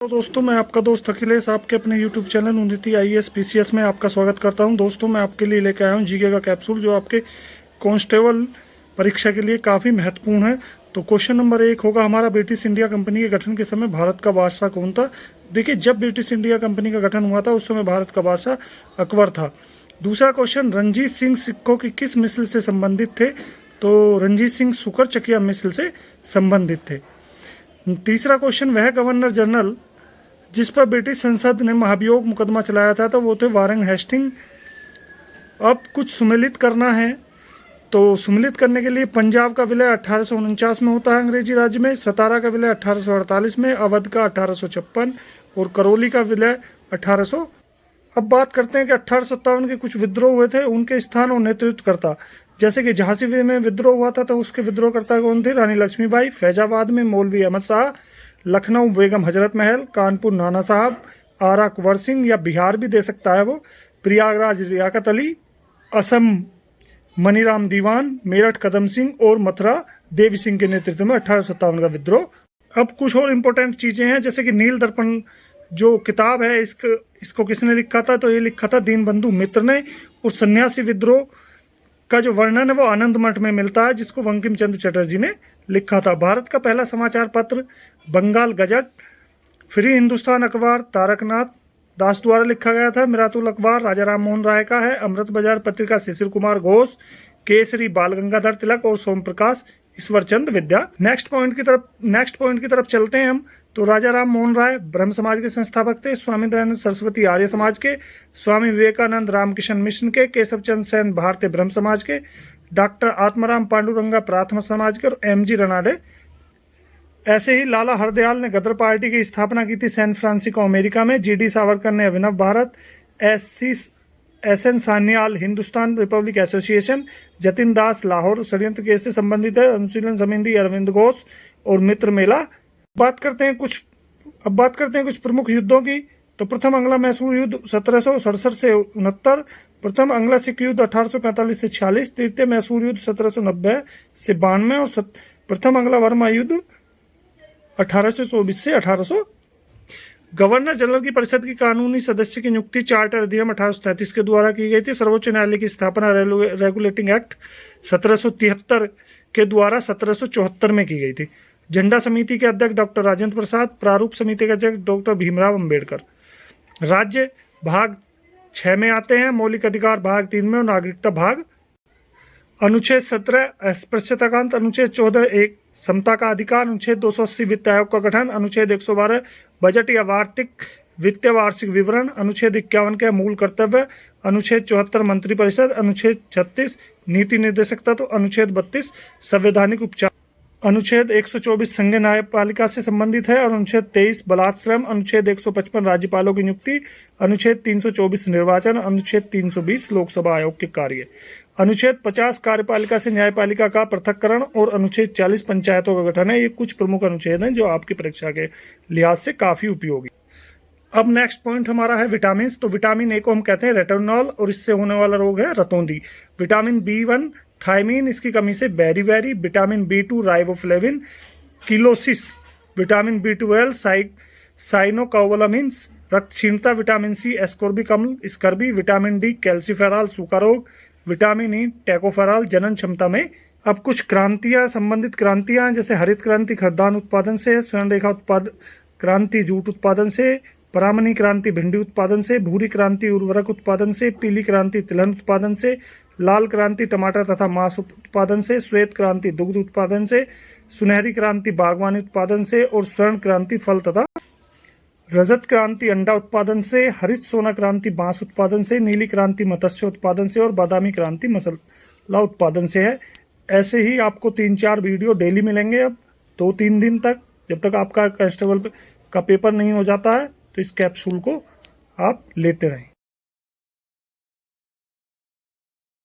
तो दोस्तों, मैं आपका दोस्त अखिलेश आपके अपने YouTube चैनल उन्नति IAS PCS में आपका स्वागत करता हूं। दोस्तों, मैं आपके लिए लेकर आया हूं जीके का कैप्सूल जो आपके कांस्टेबल परीक्षा के लिए काफ़ी महत्वपूर्ण है। तो क्वेश्चन नंबर 1 होगा हमारा, ब्रिटिश इंडिया कंपनी के गठन के समय भारत का बादशाह कौन था। देखिए, जब ब्रिटिश इंडिया कंपनी का गठन हुआ था उस समय भारत का बादशाह अकबर था। दूसरा क्वेश्चन, रणजीत सिंह सिक्कों की किस मिसल से संबंधित थे। तो रणजीत सिंह सुकर चकिया मिसल से संबंधित थे। तीसरा क्वेश्चन, वह गवर्नर जनरल जिस पर ब्रिटिश संसद ने महाभियोग मुकदमा चलाया था तो वो थे वारेन हेस्टिंग। अब कुछ सुमेलित करना है, तो सुमेलित करने के लिए पंजाब का विलय 1849 में होता है अंग्रेजी राज्य में, सतारा का विलय 1848 में, अवध का 1856 और करौली का विलय 1800। अब बात करते हैं कि 1857 के कुछ विद्रोह हुए थे, उनके स्थान और नेतृत्वकर्ता। जैसे कि झांसी में विद्रोह हुआ था तो उसके विद्रोहकर्ता कौन थे, रानी लक्ष्मीबाई। फैजाबाद में मौलवी अहमद शाह, लखनऊ बेगम हजरत महल, कानपुर नाना साहब, आरा कुंवर सिंह या बिहार भी दे सकता है वो, प्रयागराज लियाकत अली, असम मनीराम दीवान, मेरठ कदम सिंह और मथुरा देवी सिंह के नेतृत्व में 1857 का विद्रोह। अब कुछ और इम्पोर्टेंट चीज़ें हैं, जैसे कि नील दर्पण जो किताब है इसको किसने लिखा था, तो ये लिखा था दीनबंधु मित्र ने। और सन्यासी विद्रोह का जो वर्णन है वो आनंद मठ में मिलता है, जिसको बंकिम चंद्र चटर्जी ने लिखा था। भारत का पहला समाचार पत्र बंगाल गजट, फ्री हिंदुस्तान अखबार तारकनाथ दास द्वारा लिखा गया था। मिरातुल अखबार राजा राम मोहन राय का है। अमृत बाजार पत्रिका शिशिर कुमार घोष, केसरी बाल गंगाधर तिलक और सोम प्रकाश ईश्वरचंद विद्या। नेक्स्ट पॉइंट की तरफ चलते हैं हम। तो राजा राम मोहन राय ब्रह्म समाज के संस्थापक थे। स्वामी दयानंद सरस्वती आर्य समाज के, स्वामी विवेकानंद रामकिशन मिशन के, केशव चंद्र सेन भारतीय ब्रह्म समाज के, डॉक्टर आत्माराम पांडुरंगा प्रार्थना समाज के और MG रनाडे। ऐसे ही लाला हरदयाल ने गदर पार्टी की स्थापना की थी सैन फ्रांसिस्को अमेरिका में। GD सावरकर ने Abhinav Bharat, SN Sanyal Hindustan Republic Association, Jatin Das Lahore षड्यंत्र केस से संबंधित है, अनुशीलन समिति अरविंद घोष और मित्र मेला। अब बात करते हैं कुछ प्रमुख युद्धों की। तो प्रथम अंग्ला मैसूर युद्ध 1767 से 69, प्रथम अंग्ला सिख युद्ध 1845 से 46, तृतीय मैसूर युद्ध 1790 से 92 और प्रथम अंग्ला वर्मा युद्ध 1824 से 1800। गवर्नर जनरल की परिषद की कानूनी सदस्य की नियुक्ति चार्टर अधिनियम 1833 के द्वारा की गई थी। सर्वोच्च न्यायालय की स्थापना रेगुलेटिंग एक्ट 1773 के द्वारा 1774 में की गई थी। झंडा समिति के अध्यक्ष डॉक्टर राजेंद्र प्रसाद, प्रारूप समिति के अध्यक्ष डॉक्टर भीमराव अंबेडकर। राज्य भाग 6 में आते हैं, मौलिक अधिकार भाग 3 में और नागरिकता भाग। अनुच्छेद 17 अस्पृश्यताकांत, अनुच्छेद 14 समता का अधिकार, अनुच्छेद 280 वित्त आयोग का गठन, अनुच्छेद 112 बजट या वित्तीय वार्षिक विवरण, अनुच्छेद 51 के मूल कर्तव्य, अनुच्छेद 74 मंत्रिपरिषद, अनुच्छेद 36 नीति निर्देशक तत्व, अनुच्छेद 32 संवैधानिक उपचार, अनुच्छेद 124 संघ न्यायपालिका से संबंधित है और अनुच्छेद 23 बलात्श्रम, अनुच्छेद 155 राज्यपालों की नियुक्ति, अनुच्छेद 324 निर्वाचन, अनुच्छेद 320 लोकसभा आयोग के कार्य, अनुच्छेद 50 कार्यपालिका से न्यायपालिका का पृथक्करण और अनुच्छेद 40 पंचायतों का गठन है। ये कुछ प्रमुख अनुच्छेद हैं जो आपकी परीक्षा के लिहाज से काफी उपयोगी। अब नेक्स्ट पॉइंट हमारा है विटामिन। तो विटामिन ए को हम कहते हैं रेटिनॉल और इससे होने वाला रोग है रतौंधी। विटामिन B1 थायमीन, इसकी कमी से बेरी। Vitamin B2 riboflavin, cheilosis. Vitamin B12 cyanocobalamins, रक्त क्षीणता। विटामिन C एस्कोर्बिक अम्ल, स्कर्बी। विटामिन D कैल्सीफेरॉल, सूखा रोग। विटामिन E टैकोफेरॉल, जनन क्षमता में। अब कुछ संबंधित क्रांतियां, जैसे हरित क्रांति खाद्यान्न उत्पादन से, स्वर्ण रेखा उत्पादन क्रांति जूट उत्पादन से, परामनी क्रांति भिंडी उत्पादन से, भूरी क्रांति उर्वरक उत्पादन से, पीली क्रांति तिलहन उत्पादन से, लाल क्रांति टमाटर तथा मांस उत्पादन से, श्वेत क्रांति दुग्ध उत्पादन से, सुनहरी क्रांति बागवानी उत्पादन से और स्वर्ण क्रांति फल तथा रजत क्रांति अंडा उत्पादन से, हरित सोना क्रांति बांस उत्पादन से, नीली क्रांति मत्स्य उत्पादन से और बादामी क्रांति मसाला उत्पादन से है। ऐसे ही आपको 3-4 वीडियो डेली मिलेंगे अब 2-3 दिन तक, जब तक आपका कांस्टेबल का पेपर नहीं हो जाता है। तो इस कैप्सूल को आप लेते रहें।